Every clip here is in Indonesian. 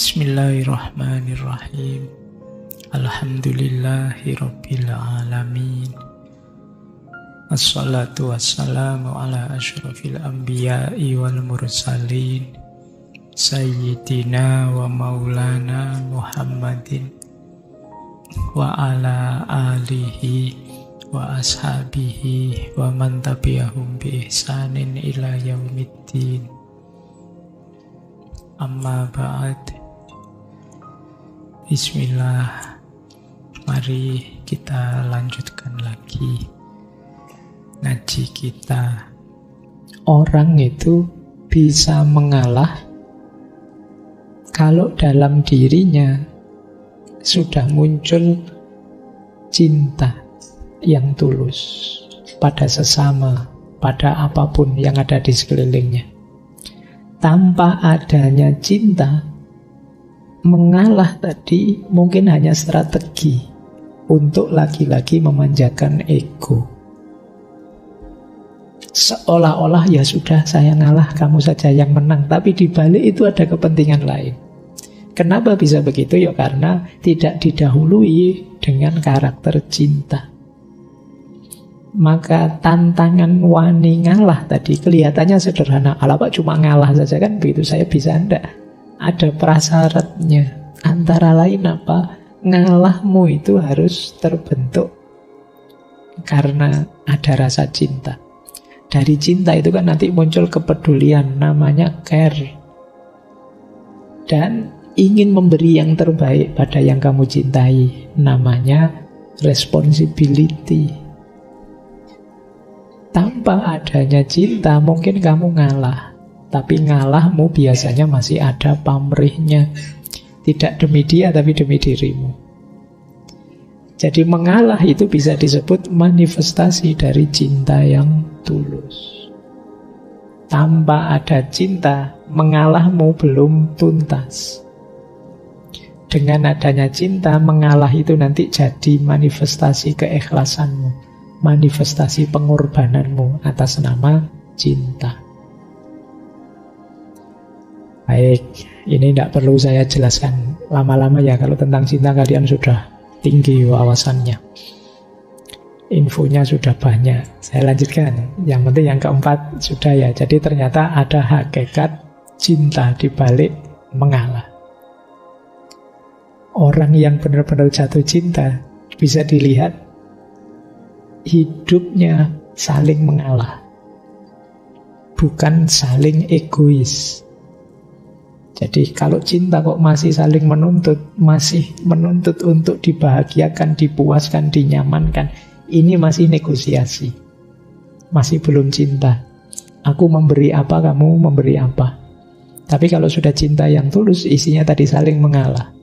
Bismillahirrahmanirrahim. Alhamdulillahirabbil alamin. Assalatu wassalamu ala asyrafil anbiya'i wal mursalin Sayyidina wa maulana Muhammadin wa ala alihi wa ashabihi wa man tabi'ahum bi ihsanin ila yaumiddin. Amma ba'd. Bismillah. Mari kita lanjutkan lagi ngaji kita. Orang itu bisa mengalah kalau dalam dirinya sudah muncul cinta yang tulus pada sesama, pada apapun yang ada di sekelilingnya. Tanpa adanya cinta, mengalah tadi mungkin hanya strategi untuk lagi-lagi memanjakan ego. Seolah-olah ya sudah, saya ngalah, kamu saja yang menang. Tapi di balik itu ada kepentingan lain. Kenapa bisa begitu? Ya karena tidak didahului dengan karakter cinta. Maka tantangan wani ngalah tadi kelihatannya sederhana. Alah Pak, cuma ngalah saja kan begitu, saya bisa. Enggak. Ada prasyaratnya. Antara lain apa? Ngalahmu itu harus terbentuk karena ada rasa cinta. Dari cinta itu kan nanti muncul kepedulian, namanya care. Dan ingin memberi yang terbaik pada yang kamu cintai, namanya responsibility. Tanpa adanya cinta mungkin kamu ngalah, tapi ngalahmu biasanya masih ada pamrihnya. Tidak demi dia, tapi demi dirimu. Jadi mengalah itu bisa disebut manifestasi dari cinta yang tulus. Tanpa ada cinta, mengalahmu belum tuntas. Dengan adanya cinta, mengalah itu nanti jadi manifestasi keikhlasanmu, manifestasi pengorbananmu atas nama cinta. Baik, ini tidak perlu saya jelaskan lama-lama ya. Kalau tentang cinta kalian sudah tinggi wawasannya, infonya sudah banyak. Saya lanjutkan. Yang penting yang keempat sudah ya. Jadi ternyata ada hakikat cinta di balik mengalah. Orang yang benar-benar jatuh cinta bisa dilihat hidupnya saling mengalah, bukan saling egois. Jadi kalau cinta kok masih saling menuntut, masih menuntut untuk dibahagiakan, dipuaskan, dinyamankan, ini masih negosiasi, masih belum cinta. Aku memberi apa, kamu memberi apa. Tapi kalau sudah cinta yang tulus, isinya tadi saling mengalah.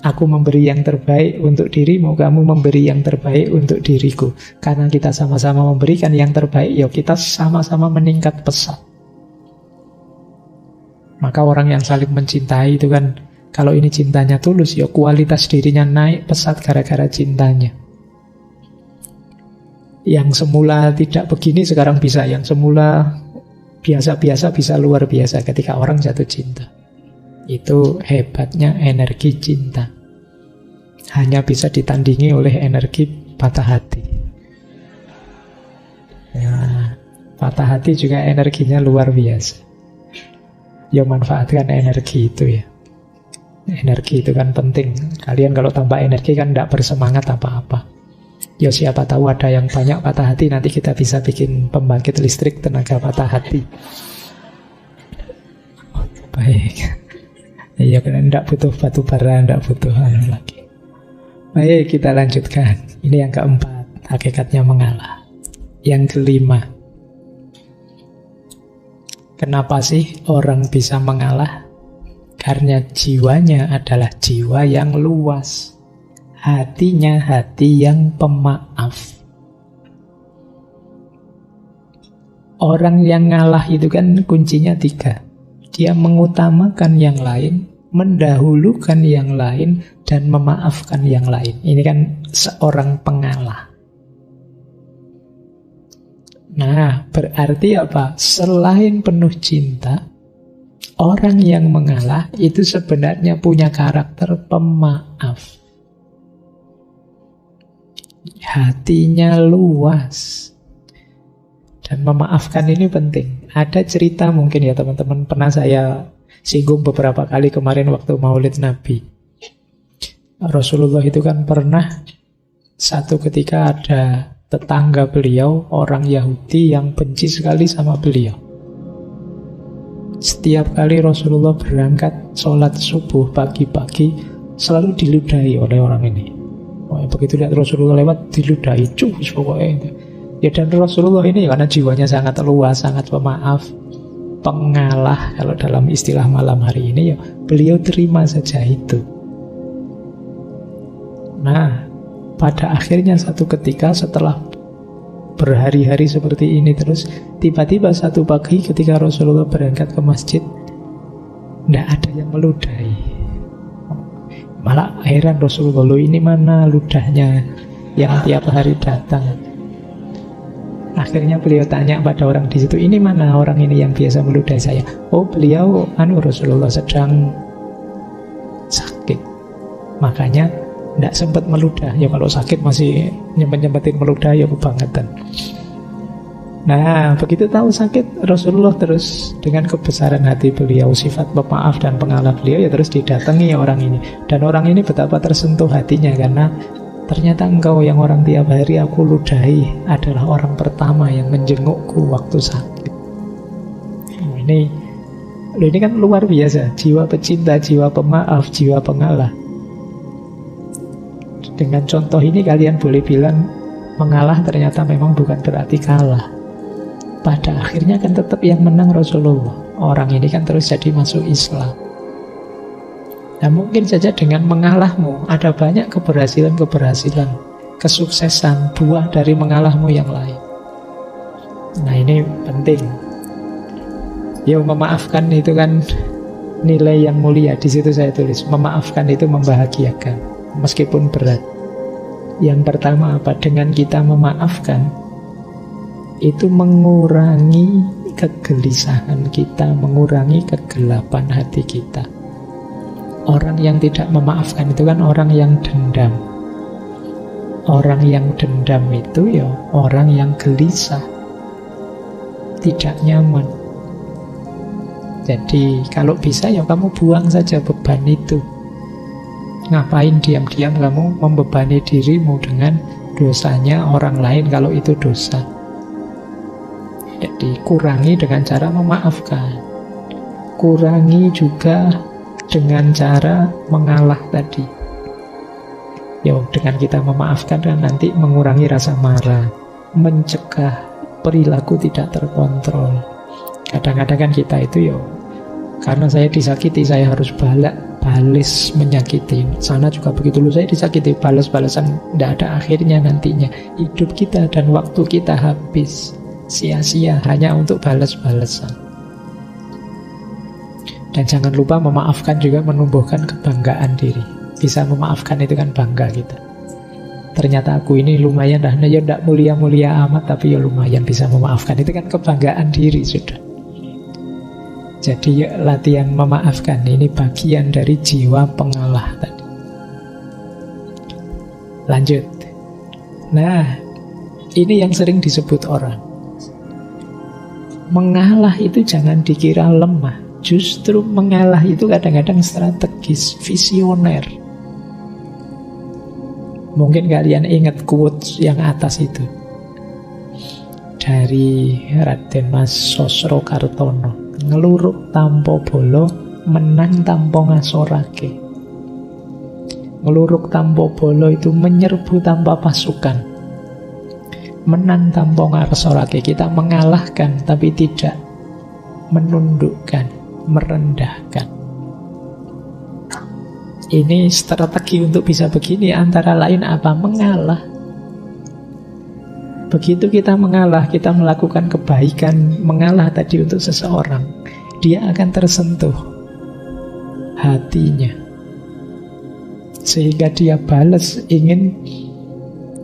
Aku memberi yang terbaik untuk dirimu, kamu memberi yang terbaik untuk diriku. Karena kita sama-sama memberikan yang terbaik, ya kita sama-sama meningkat pesat. Maka orang yang saling mencintai itu kan, kalau ini cintanya tulus, ya kualitas dirinya naik pesat gara-gara cintanya. Yang semula tidak begini sekarang bisa, yang semula biasa-biasa bisa luar biasa ketika orang jatuh cinta. Itu hebatnya energi cinta. Hanya bisa ditandingi oleh energi patah hati. Ya, patah hati juga energinya luar biasa. Ya manfaatkan energi itu ya. Energi itu kan penting. Kalian kalau tambah energi kan tidak bersemangat apa-apa. Ya siapa tahu ada yang banyak patah hati, nanti kita bisa bikin pembangkit listrik tenaga patah hati. Baik. Ya kan tidak butuh batu bara, tidak butuh lagi. Baik, kita lanjutkan. Ini yang keempat, hakikatnya mengalah. Yang kelima, kenapa sih orang bisa mengalah? Karena jiwanya adalah jiwa yang luas. Hatinya hati yang pemaaf. Orang yang ngalah itu kan kuncinya 3. Dia mengutamakan yang lain, mendahulukan yang lain, dan memaafkan yang lain. Ini kan seorang pengalah. Nah, berarti apa? Selain penuh cinta, Orang yang mengalah itu sebenarnya punya karakter pemaaf. Hatinya luas. Dan memaafkan ini penting. Ada cerita mungkin ya teman-teman, pernah saya singgung beberapa kali kemarin waktu Maulid Nabi. Rasulullah itu kan pernah satu ketika ada tetangga beliau, orang Yahudi yang benci sekali sama beliau. Setiap kali Rasulullah berangkat sholat subuh pagi-pagi, selalu diludahi oleh orang ini. Begitu lihat Rasulullah lewat, diludahi, cus pokoknya. Ya, dan Rasulullah ini karena jiwanya sangat luas, sangat pemaaf, pengalah, kalau dalam istilah malam hari ini, ya beliau terima saja itu. Nah, pada akhirnya satu ketika setelah berhari-hari seperti ini terus, tiba-tiba satu pagi ketika Rasulullah berangkat ke masjid, tidak ada yang meludahi. Malah heran Rasulullah, loh ini mana ludahnya yang tiap hari datang. Akhirnya beliau tanya pada orang di situ, ini mana orang ini yang biasa meludahi saya? Oh, beliau Rasulullah sedang sakit, makanya tidak sempat meludah. Ya kalau sakit masih nyempet-nyempetin meludah, ya kebangetan. Nah, begitu tahu sakit, Rasulullah terus dengan kebesaran hati beliau, sifat pemaaf dan pengalah beliau, ya terus didatangi orang ini. Dan orang ini betapa tersentuh hatinya, karena ternyata engkau yang orang tiap hari aku ludahi adalah orang pertama yang menjengukku waktu sakit. Ini kan luar biasa, jiwa pecinta, jiwa pemaaf, jiwa pengalah. Dengan contoh ini kalian boleh bilang mengalah ternyata memang bukan berarti kalah. Pada akhirnya kan tetap yang menang Rasulullah. Orang ini kan terus jadi masuk Islam. Nah, mungkin saja dengan mengalahmu ada banyak keberhasilan, kesuksesan, buah dari mengalahmu yang lain. Nah, ini penting. Ya, memaafkan itu kan nilai yang mulia. Di situ saya tulis, memaafkan itu membahagiakan, meskipun berat. Yang pertama apa? Dengan kita memaafkan, itu mengurangi kegelisahan kita, mengurangi kegelapan hati kita. Orang yang tidak memaafkan itu kan orang yang dendam. Orang yang dendam itu ya orang yang gelisah, tidak nyaman. Jadi kalau bisa ya kamu buang saja beban itu. Ngapain diam-diam kamu membebani dirimu dengan dosanya orang lain kalau itu dosa. Jadi kurangi dengan cara memaafkan. Kurangi juga dengan cara mengalah tadi. Ya, dengan kita memaafkan kan nanti mengurangi rasa marah, mencegah perilaku tidak terkontrol. Kadang-kadang kan kita itu karena saya disakiti, saya harus balas menyakiti. Sana juga begitu, saya disakiti, balas-balasan, tidak ada akhirnya nantinya. Hidup kita dan waktu kita habis sia-sia hanya untuk balas-balasan. Dan jangan lupa memaafkan juga menumbuhkan kebanggaan diri. Bisa memaafkan itu kan bangga kita. Ternyata aku ini lumayan, ya tidak mulia-mulia amat, tapi ya lumayan bisa memaafkan. Itu kan kebanggaan diri sudah. Jadi latihan memaafkan ini bagian dari jiwa pengalah tadi. Lanjut. Nah, ini yang sering disebut orang. Mengalah itu jangan dikira lemah. Justru mengalah itu kadang-kadang strategis, visioner. Mungkin kalian ingat quotes yang atas itu dari Raden Mas Sosrokartono. Ngeluruk tanpa bolo, menang tanpa ngasorake. Ngeluruk tanpa bolo itu menyerbu tanpa pasukan, menang tanpa ngasorake. Kita mengalahkan tapi tidak menundukkan, merendahkan. Ini strategi untuk bisa begini antara lain apa? Mengalah. Begitu kita mengalah, kita melakukan kebaikan, mengalah tadi untuk seseorang, dia akan tersentuh hatinya, sehingga dia balas, ingin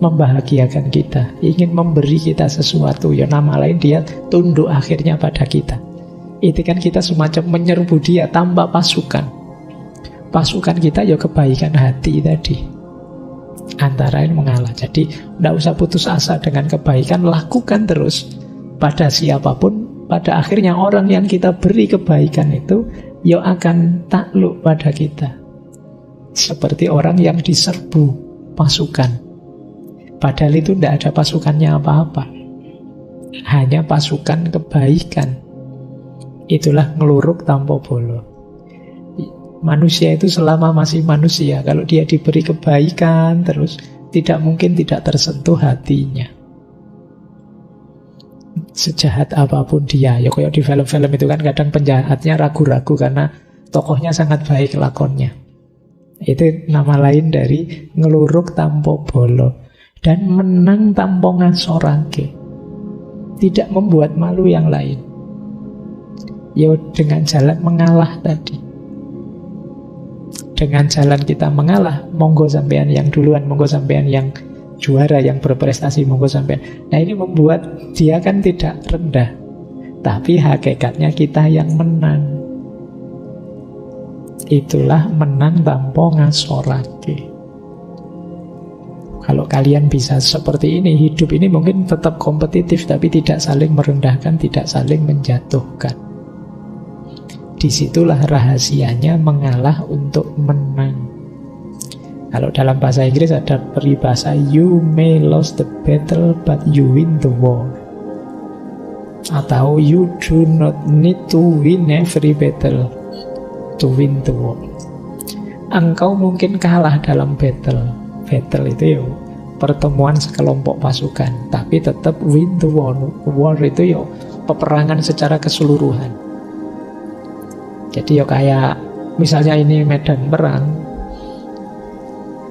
membahagiakan kita, ingin memberi kita sesuatu. Ya, nama lain dia tunduk akhirnya pada kita. Itu kan kita semacam menyerbu dia tanpa pasukan. Pasukan kita ya kebaikan hati tadi. Antara lain mengalah. Jadi tidak usah putus asa dengan kebaikan, lakukan terus pada siapapun. Pada akhirnya orang yang kita beri kebaikan itu ya akan takluk pada kita. Seperti orang yang diserbu pasukan. Padahal itu tidak ada pasukannya apa-apa. Hanya pasukan kebaikan. Itulah ngeluruk tanpa bolo. Manusia itu selama masih manusia, kalau dia diberi kebaikan terus, tidak mungkin tidak tersentuh hatinya. Sejahat apapun dia, ya kayak di film-film itu kan kadang penjahatnya ragu-ragu karena tokohnya sangat baik lakonnya. Itu nama lain dari ngeluruk tanpa bolo. Dan menang tanpa ngasorake. Tidak membuat malu yang lain. Ya dengan jalan mengalah tadi. Dengan jalan kita mengalah, monggo sampean yang duluan, monggo sampean yang juara, yang berprestasi, monggo sampean. Nah ini membuat dia kan tidak rendah, tapi hakikatnya kita yang menang. Itulah menang tanpa ngasorake. Kalau kalian bisa seperti ini, hidup ini mungkin tetap kompetitif, tapi tidak saling merendahkan, tidak saling menjatuhkan. Disitulah rahasianya mengalah untuk menang. Kalau dalam bahasa Inggris ada peribahasa, you may lose the battle but you win the war. Atau you do not need to win every battle to win the war. Engkau mungkin kalah dalam battle. Battle itu ya pertemuan sekelompok pasukan, tapi tetap win the war. War itu ya peperangan secara keseluruhan. Jadi ya kayak misalnya ini medan perang,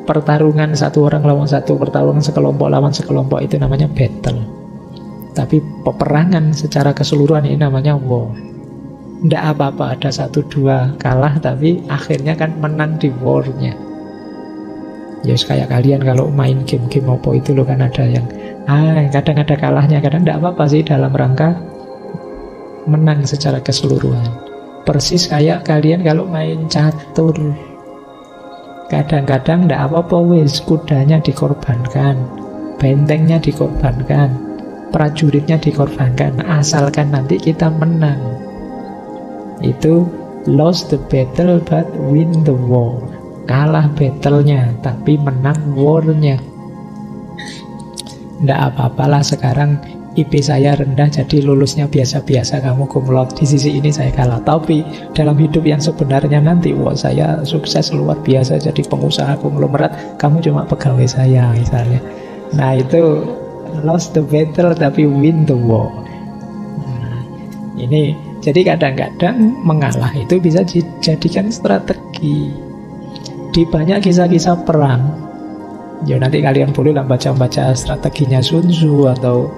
pertarungan satu orang lawan satu, pertarungan sekelompok lawan sekelompok, itu namanya battle. Tapi peperangan secara keseluruhan ini namanya war. Tidak apa-apa ada 1-2 kalah, tapi akhirnya kan menang di war-nya. Ya kayak kalian kalau main game-game apa itu loh, kan ada yang kadang ada kalahnya, kadang tidak apa-apa sih, dalam rangka menang secara keseluruhan. Persis kayak kalian kalau main catur, kadang-kadang tidak apa-apa wis, kudanya dikorbankan, bentengnya dikorbankan, prajuritnya dikorbankan, asalkan nanti kita menang. Itu lost the battle but win the war. Kalah battle-nya tapi menang war-nya. Tidak apa-apalah sekarang IP saya rendah jadi lulusnya biasa-biasa, kamu cum laude, di sisi ini saya kalah. Tapi dalam hidup yang sebenarnya nanti, wah saya sukses luar biasa jadi pengusaha konglomerat, kamu cuma pegawai saya misalnya. Nah itu lost the battle tapi win the war. Nah, ini jadi kadang-kadang mengalah itu bisa dijadikan strategi. Di banyak kisah-kisah perang, ya nanti kalian bolehlah baca-baca strateginya Sun Tzu atau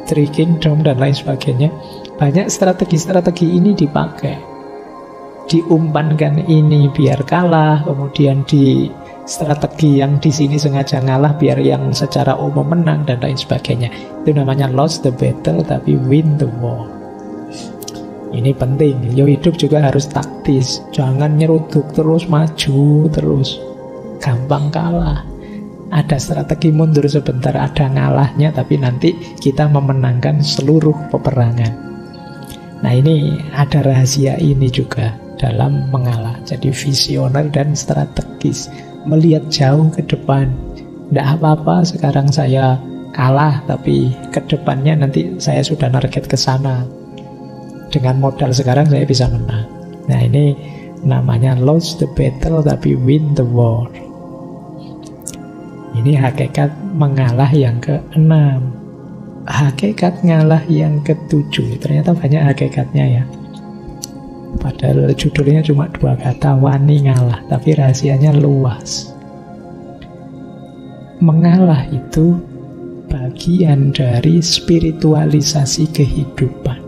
Three Kingdom dan lain sebagainya. Banyak strategi-strategi ini dipakai, diumpankan ini biar kalah, kemudian di strategi yang di sini sengaja ngalah biar yang secara umum menang dan lain sebagainya. Itu namanya lost the battle tapi win the war. Ini penting. Yo hidup juga harus taktis, jangan nyeruduk terus, maju terus, gampang kalah. Ada strategi mundur sebentar, ada ngalahnya, tapi nanti kita memenangkan seluruh peperangan. Nah ini ada rahasia ini juga dalam mengalah. Jadi visioner dan strategis, melihat jauh ke depan. Tidak apa-apa sekarang saya kalah, tapi ke depannya nanti saya sudah target ke sana. Dengan modal sekarang saya bisa menang. Nah ini namanya lost the battle tapi win the war. Ini hakikat mengalah yang ke-6. Hakikat ngalah yang ke-7. Ternyata banyak hakikatnya ya. Padahal judulnya cuma 2 kata, wani ngalah, tapi rahasianya luas. Mengalah itu bagian dari spiritualisasi kehidupan.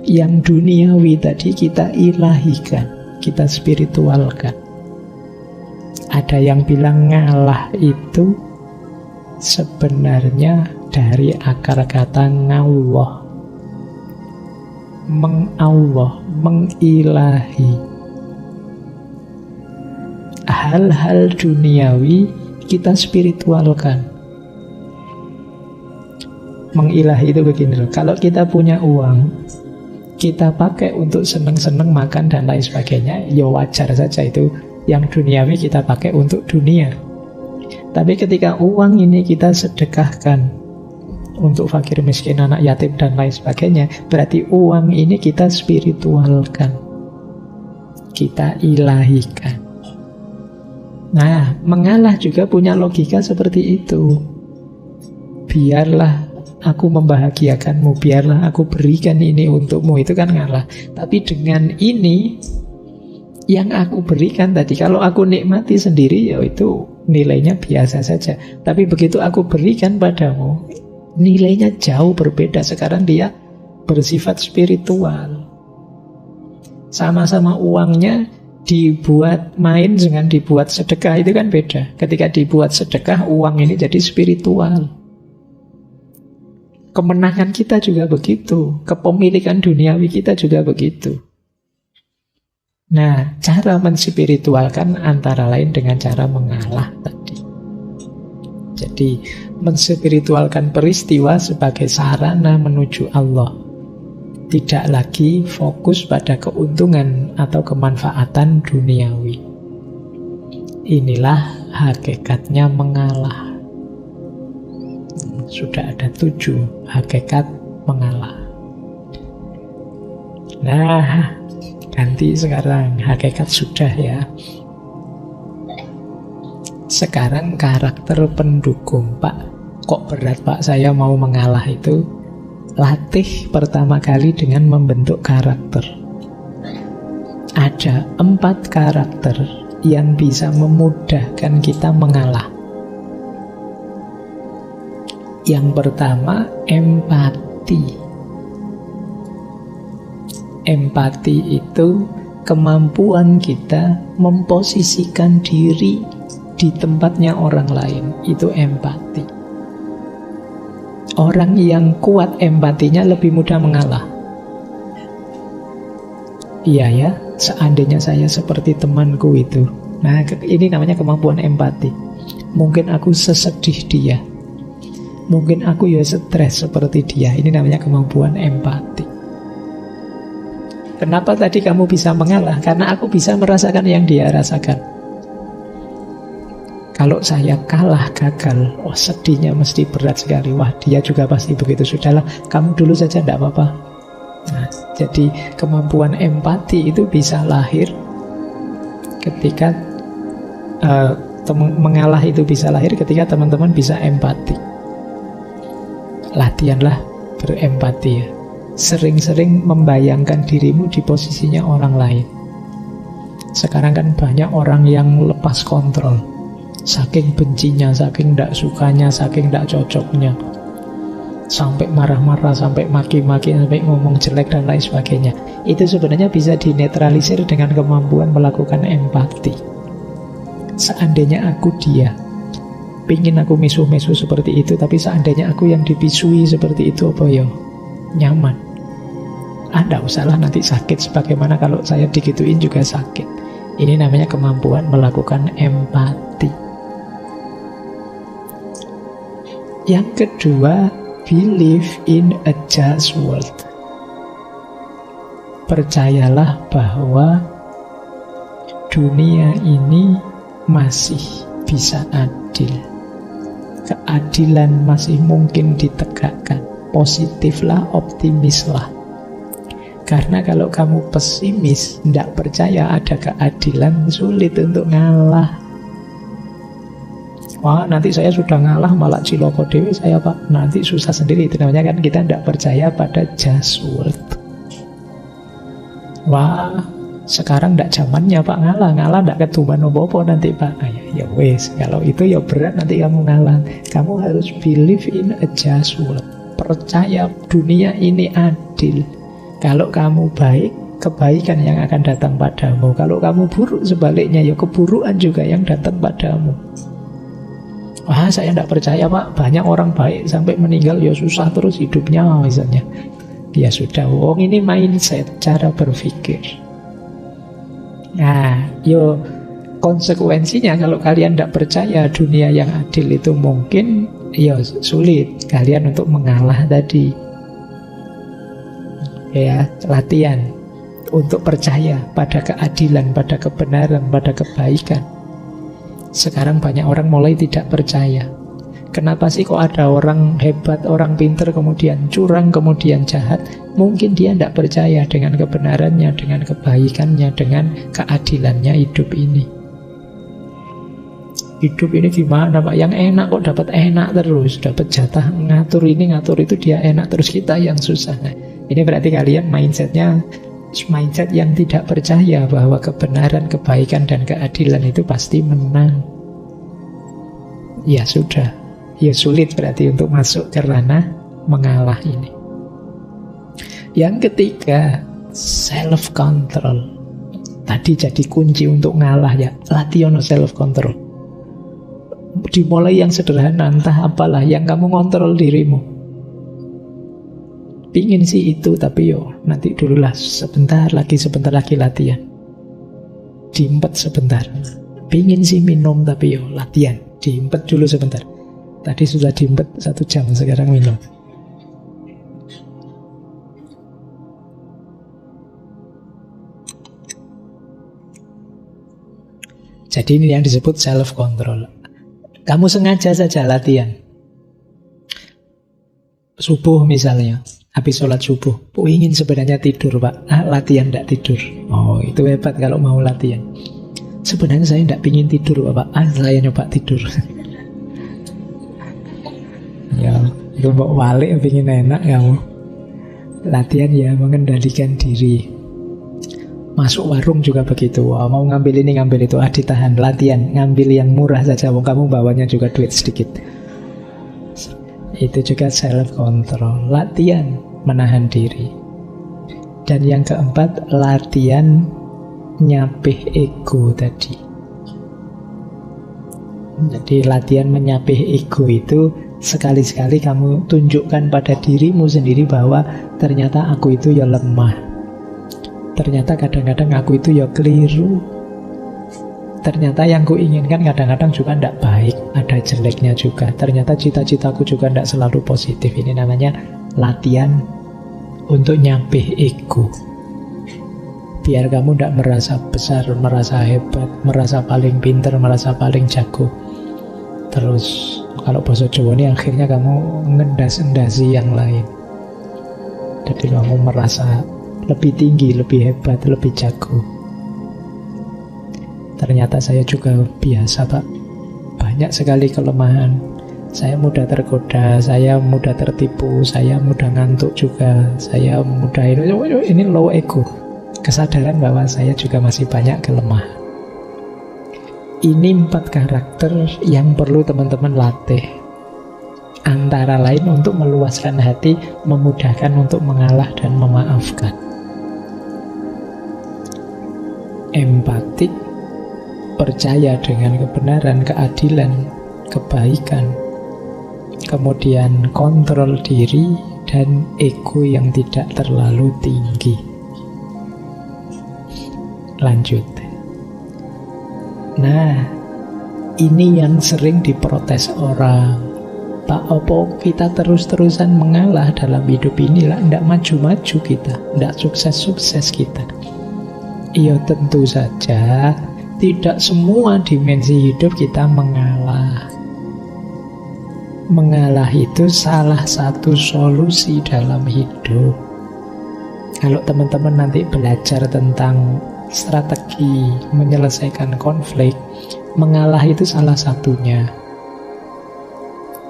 Yang duniawi tadi kita ilahikan, kita spiritualkan. Ada yang bilang ngalah itu sebenarnya dari akar kata ngawah. mengallah, mengilahi. Hal-hal duniawi kita spiritualkan. Mengilahi itu begini loh, kalau kita punya uang, kita pakai untuk seneng-seneng makan dan lain sebagainya, ya wajar saja itu. Yang duniawi kita pakai untuk dunia. Tapi ketika uang ini kita sedekahkan untuk fakir miskin, anak yatim dan lain sebagainya, berarti uang ini kita spiritualkan, kita ilahikan. Nah, mengalah juga punya logika seperti itu. Biarlah aku membahagiakanmu, biarlah aku berikan ini untukmu, itu kan ngalah. Tapi dengan ini yang aku berikan tadi, kalau aku nikmati sendiri, ya itu nilainya biasa saja. Tapi begitu aku berikan padamu, nilainya jauh berbeda. Sekarang dia bersifat spiritual. Sama-sama uangnya dibuat main dengan dibuat sedekah, itu kan beda. Ketika dibuat sedekah, uang ini jadi spiritual. Kemenangan kita juga begitu, kepemilikan duniawi kita juga begitu. Nah, cara menspiritualkan antara lain dengan cara mengalah tadi. Jadi, menspiritualkan peristiwa sebagai sarana menuju Allah. Tidak lagi fokus pada keuntungan atau kemanfaatan duniawi. Inilah hakikatnya mengalah. Sudah ada 7 hakikat mengalah. Nah, ganti sekarang, hakikat sudah ya. Sekarang karakter pendukung. Pak, kok berat Pak saya mau mengalah itu? Latih pertama kali dengan membentuk karakter. Ada 4 karakter yang bisa memudahkan kita mengalah. Yang pertama, empati. Empati itu kemampuan kita memposisikan diri di tempatnya orang lain. Itu empati. Orang yang kuat empatinya lebih mudah mengalah. Iya ya, seandainya saya seperti temanku itu. Nah, ini namanya kemampuan empati. Mungkin aku sesedih dia, mungkin aku ya stres seperti dia. Ini namanya kemampuan empati. Kenapa tadi kamu bisa mengalah? Karena aku bisa merasakan yang dia rasakan. Kalau saya kalah, gagal, wah sedihnya mesti berat sekali. Wah, dia juga pasti begitu. Sudahlah, kamu dulu saja, tidak apa-apa. Nah, jadi kemampuan empati itu bisa lahir ketika mengalah itu bisa lahir ketika teman-teman bisa empati. Latihanlah berempati ya. Sering-sering membayangkan dirimu di posisinya orang lain. Sekarang kan banyak orang yang lepas kontrol. Saking bencinya, saking tidak sukanya, saking tidak cocoknya, sampai marah-marah, sampai maki-maki, sampai ngomong jelek dan lain sebagainya. Itu sebenarnya bisa dinetralisir dengan kemampuan melakukan empati. Seandainya aku dia, pingin aku misuh-misuh seperti itu, tapi seandainya aku yang dipisui seperti itu, apa ya? Nyaman. Tidak usahlah nanti sakit. Sebagaimana kalau saya digituin juga sakit. Ini namanya kemampuan melakukan empati. Yang kedua, believe in a just world. Percayalah bahwa dunia ini masih bisa adil. Keadilan masih mungkin ditegakkan. Positiflah, optimislah. Karena kalau kamu pesimis, tidak percaya ada keadilan, sulit untuk ngalah. Wah, nanti saya sudah ngalah malah ciloko dewe saya Pak. Nanti susah sendiri. Itu namanya kan kita tidak percaya pada just world. Wah, sekarang tidak zamannya Pak ngalah. Ngalah tidak ketuban apa-apa nanti Pak. Nah, ya wes, kalau itu ya berat nanti kamu ngalah. Kamu harus believe in a just world. Percaya dunia ini adil. Kalau kamu baik, kebaikan yang akan datang padamu. Kalau kamu buruk, sebaliknya ya keburukan juga yang datang padamu. Wah, saya tidak percaya Pak, banyak orang baik sampai meninggal ya susah terus hidupnya misalnya. Ya sudah, wong ini mindset, cara berpikir. Nah, yo konsekuensinya kalau kalian tidak percaya dunia yang adil itu mungkin, ya sulit kalian untuk mengalah tadi. Ya, latihan untuk percaya pada keadilan, pada kebenaran, pada kebaikan. Sekarang banyak orang mulai tidak percaya. Kenapa sih kok ada orang hebat, orang pinter, kemudian curang, kemudian jahat? Mungkin dia tidak percaya dengan kebenarannya, dengan kebaikannya, dengan keadilannya hidup ini. Hidup ini gimana Pak? Yang enak kok dapat enak terus, dapat jatah ngatur ini, ngatur itu, dia enak terus, kita yang susah. Nah, ini berarti kalian mindsetnya mindset yang tidak percaya bahwa kebenaran, kebaikan, dan keadilan itu pasti menang. Ya sudah, ya sulit berarti untuk masuk ke ranah mengalah ini. Yang ketiga, self-control. Tadi jadi kunci untuk ngalah ya, latihan self-control. Dimulai yang sederhana, entah apalah yang kamu kontrol dirimu. Pingin sih itu, tapi yo nanti dululah, sebentar lagi latihan. Diimpet sebentar. Pingin sih minum, tapi yo latihan. Diimpet dulu sebentar. Tadi sudah diimpet 1 jam, sekarang minum. Jadi ini yang disebut self-control. Kamu sengaja saja latihan. Subuh misalnya, habis sholat subuh, ingin sebenarnya tidur Pak, latihan tidak tidur. Oh, itu hebat kalau mau latihan. Sebenarnya saya tidak ingin tidur Pak, saya nyoba tidur. Ya, itu mau balik ingin enak kamu. Latihan ya, mengendalikan diri. Masuk warung juga begitu. Mau ngambil ini, ngambil itu, ditahan, latihan. Ngambil yang murah saja, kamu bawanya juga duit sedikit. Itu juga self-control. Latihan menahan diri. Dan yang keempat, latihan nyapih ego tadi. Jadi latihan menyapih ego itu sekali-sekali kamu tunjukkan pada dirimu sendiri bahwa ternyata aku itu ya lemah. Ternyata kadang-kadang aku itu ya keliru. Ternyata yang kuinginkan kadang-kadang juga tidak baik, ada jeleknya juga. Ternyata cita-citaku juga tidak selalu positif. Ini namanya latihan untuk nyapih ego. Biar kamu tidak merasa besar, merasa hebat, merasa paling pinter, merasa paling jago. Terus kalau bahasa Jawa ini akhirnya kamu ngendas-endasi yang lain. Jadi kamu merasa lebih tinggi, lebih hebat, lebih jago. Ternyata saya juga biasa Pak, banyak sekali kelemahan. Saya mudah tergoda, saya mudah tertipu, saya mudah ngantuk juga, saya mudah ini low ego. Kesadaran bahwa saya juga masih banyak kelemahan. Ini 4 karakter yang perlu teman-teman latih. Antara lain untuk meluaskan hati, memudahkan untuk mengalah dan memaafkan. Empatik, percaya dengan kebenaran, keadilan, kebaikan. Kemudian kontrol diri dan ego yang tidak terlalu tinggi. Lanjut. Nah, ini yang sering diprotes orang. Pak, opo kita terus-terusan mengalah dalam hidup inilah, tidak maju-maju kita, tidak sukses-sukses kita. Iya, tentu saja tidak semua dimensi hidup kita mengalah. Mengalah itu salah satu solusi dalam hidup. Kalau teman-teman nanti belajar tentang strategi menyelesaikan konflik, mengalah itu salah satunya.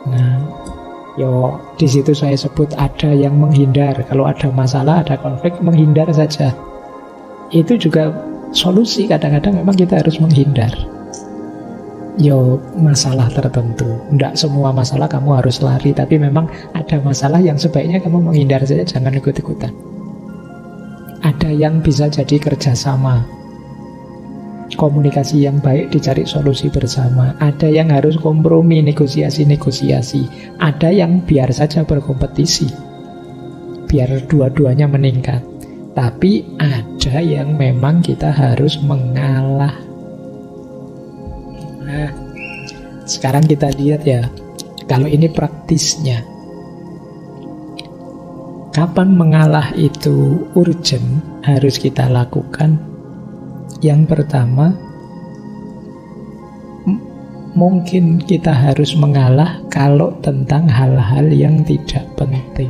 Nah, di situ saya sebut ada yang menghindar. Kalau ada masalah, ada konflik, menghindar saja. Itu juga solusi. Kadang-kadang memang kita harus menghindar. Masalah tertentu. Tidak semua masalah kamu harus lari, tapi memang ada masalah yang sebaiknya kamu menghindar saja, jangan ikut-ikutan. Ada yang bisa jadi kerjasama, komunikasi yang baik, dicari solusi bersama. Ada yang harus kompromi, negosiasi. Ada yang biar saja berkompetisi, biar dua-duanya meningkat. Tapi ada yang memang kita harus mengalah. Nah, sekarang kita lihat ya, kalau ini praktisnya. Kapan mengalah itu urgent, harus kita lakukan? Yang pertama, mungkin kita harus mengalah kalau tentang hal-hal yang tidak penting.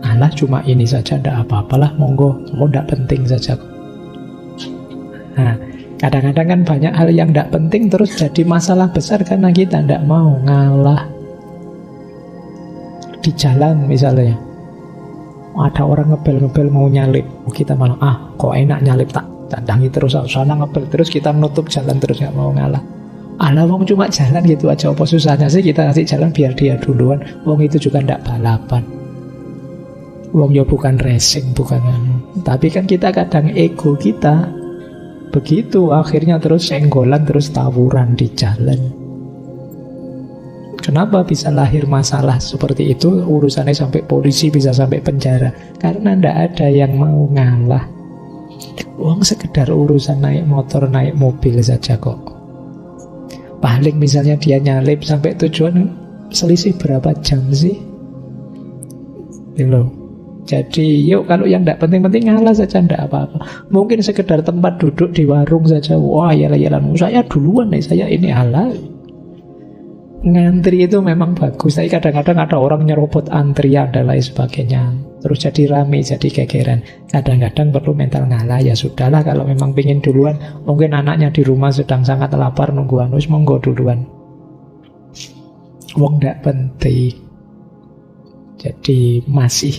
Alah, cuma ini saja, tidak apa-apalah, monggo, tidak penting saja. Nah, kadang-kadang kan banyak hal yang tidak penting terus jadi masalah besar karena kita tidak mau ngalah. Di jalan misalnya, ada orang ngebel-ngebel mau nyalip, kita malah, kok enak nyalip, tak tandangi terus, sana ngebel terus, kita menutup jalan terus, gak mau ngalah. Alah, wong cuma jalan gitu aja, apa susahnya sih kita kasih jalan biar dia duluan. Wong itu juga ndak balapan, wong ya bukan racing, bukan tapi kan kita kadang ego kita begitu, akhirnya terus senggolan, terus tawuran di jalan. Kenapa bisa lahir masalah seperti itu? Urusannya sampai polisi, bisa sampai penjara, karena ndak ada yang mau ngalah. Wong sekedar urusan naik motor, naik mobil saja kok. Paling misalnya dia nyalip sampai tujuan, selisih berapa jam sih? Gitu. Jadi yuk, kalau yang tidak penting-penting ngalah saja, tidak apa-apa. Mungkin sekedar tempat duduk di warung saja, wah yalah-yalah, saya duluan nih, saya ini halal. Ngantri itu memang bagus, tapi kadang-kadang ada orang nyerobot antrian dan lain sebagainya, terus jadi rame, jadi gegeran. Kadang-kadang perlu mental ngalah, ya sudahlah, kalau memang pingin duluan, mungkin anaknya di rumah sedang sangat lapar nunggu anus, monggo duluan. Wong ndak penting. Jadi masih,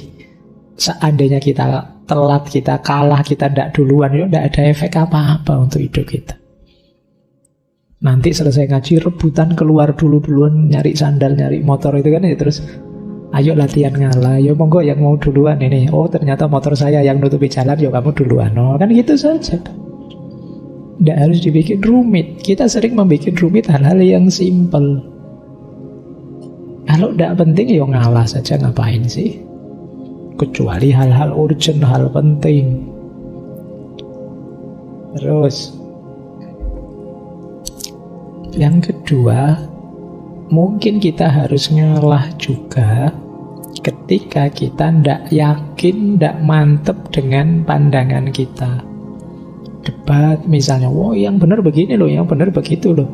seandainya kita telat, kita kalah, kita ndak duluan, ya ndak ada efek apa-apa untuk hidup kita. Nanti selesai ngaji, rebutan keluar duluan, nyari sandal, nyari motor itu kan ya, terus ayo latihan ngalah, yo monggo yang mau duluan ini. Oh ternyata motor saya yang nutupi jalan, yo kamu duluan. Oh kan gitu saja. Tidak harus dibikin rumit. Kita sering membuat rumit hal-hal yang simple. Kalau tidak penting, yo ngalah saja, ngapain sih? Kecuali hal-hal urgent, hal penting. Terus yang kedua, mungkin kita harus ngalah juga ketika kita tidak yakin, tidak mantep dengan pandangan kita. Debat misalnya, wah yang benar begini loh, yang benar begitu loh.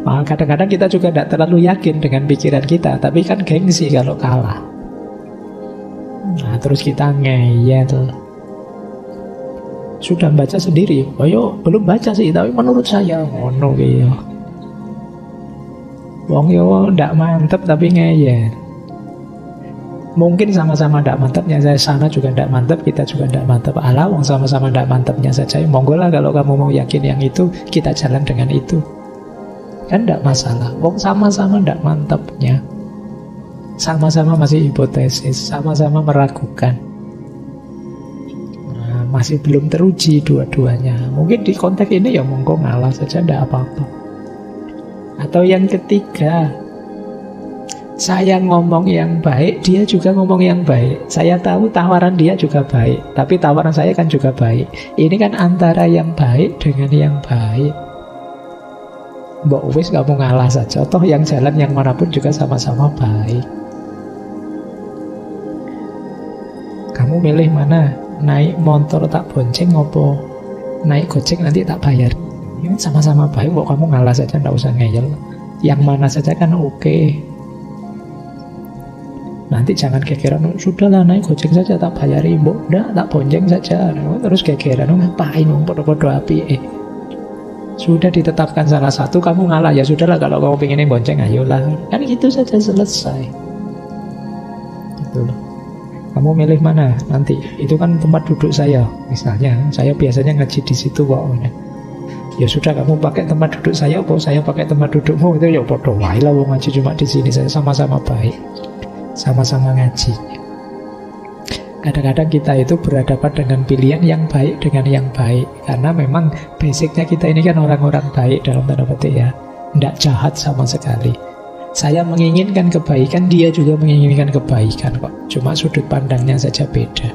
Kadang-kadang kita juga tidak terlalu yakin dengan pikiran kita, tapi kan gengsi kalau kalah. Nah terus kita ngeyel. Sudah baca sendiri, ayo belum baca sih, tapi menurut saya ngono ya. Wong yo ndak mantep tapi ngeyel. Mungkin sama-sama ndak mantepnya, saya sana juga ndak mantep, kita juga ndak mantep. Alah, wong sama-sama ndak mantepnya saja, monggo lah kalau kamu mau yakin yang itu, kita jalan dengan itu. Kan ndak masalah. Wong sama-sama ndak mantepnya, sama-sama masih hipotesis, sama-sama meragukan. Nah, masih belum teruji dua-duanya. Mungkin di konteks ini ya monggo ngalah saja, ndak apa-apa. Atau yang ketiga, saya ngomong yang baik, dia juga ngomong yang baik. Saya tahu tawaran dia juga baik, tapi tawaran saya kan juga baik. Ini kan antara yang baik dengan yang baik. Mbak wis kamu ngalah saja, toh yang jalan yang manapun juga sama-sama baik. Kamu milih mana? Naik motor tak bonceng ngopo? Naik gojek nanti tak bayar. Ini sama-sama baik, kok kamu ngalah saja, tidak usah ngeyel. Yang mana saja kan oke. Nanti jangan gegeran, sudahlah naik gojek saja tak bayari, mbok dah tak bonceng saja. Terus gegeran, ngapain podo-podo api. Sudah ditetapkan salah satu, kamu ngalah, ya sudahlah kalau kamu pengen bonceng, ayolah. Kan gitu saja selesai. Gitu loh. Kamu milih mana nanti? Itu kan tempat duduk saya, misalnya. Saya biasanya ngaji di situ kok. Ya sudah, kamu pakai tempat duduk saya, apa saya pakai tempat dudukmu, itu ya podo wae lah, wong ngaji cuma di sini, saya sama-sama baik, sama-sama ngaji. Kadang-kadang kita itu berhadapan dengan pilihan yang baik dengan yang baik, karena memang basicnya kita ini kan orang-orang baik dalam tanda petik ya, tidak jahat sama sekali. Saya menginginkan kebaikan, dia juga menginginkan kebaikan kok. Cuma sudut pandangnya saja beda.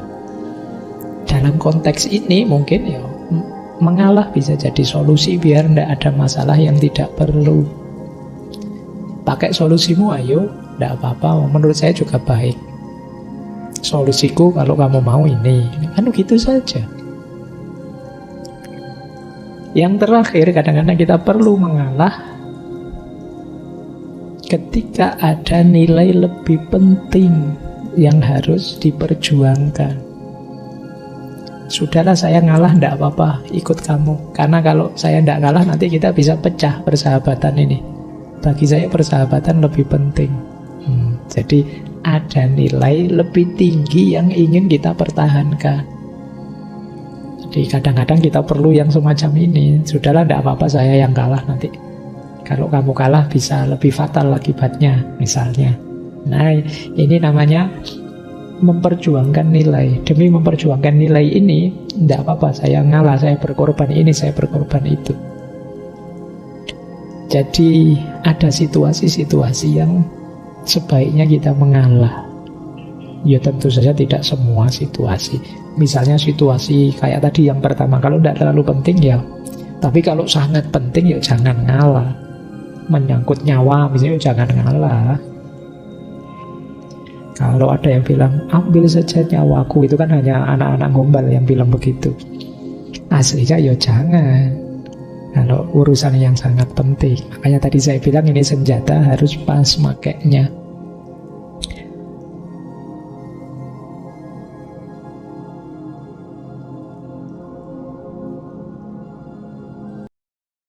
Dalam konteks ini mungkin ya mengalah bisa jadi solusi biar tidak ada masalah yang tidak perlu. Pakai solusimu, ayo, tidak apa-apa. Menurut saya juga baik. Solusiku kalau kamu mau ini. Kan gitu saja. Yang terakhir, kadang-kadang kita perlu mengalah ketika ada nilai lebih penting yang harus diperjuangkan. Sudahlah, saya ngalah, tidak apa-apa, ikut kamu. Karena kalau saya tidak ngalah, nanti kita bisa pecah persahabatan ini. Bagi saya persahabatan lebih penting. Jadi ada nilai lebih tinggi yang ingin kita pertahankan. Jadi kadang-kadang kita perlu yang semacam ini. Sudahlah, tidak apa-apa, saya yang kalah nanti. Kalau kamu kalah bisa lebih fatal akibatnya, misalnya. Nah, ini namanya memperjuangkan nilai. Demi memperjuangkan nilai ini, tidak apa-apa, saya ngalah, saya berkorban ini, saya berkorban itu. Jadi ada situasi-situasi yang sebaiknya kita mengalah. Ya tentu saja tidak semua situasi. Misalnya situasi kayak tadi yang pertama, kalau tidak terlalu penting ya. Tapi kalau sangat penting ya jangan ngalah. Menyangkut nyawa misalnya jangan ngalah. Kalau ada yang bilang ambil saja nyawaku, itu kan hanya anak-anak gombal yang bilang begitu. Aslinya ya jangan. Kalau urusan yang sangat penting, makanya tadi saya bilang ini senjata harus pas makainya.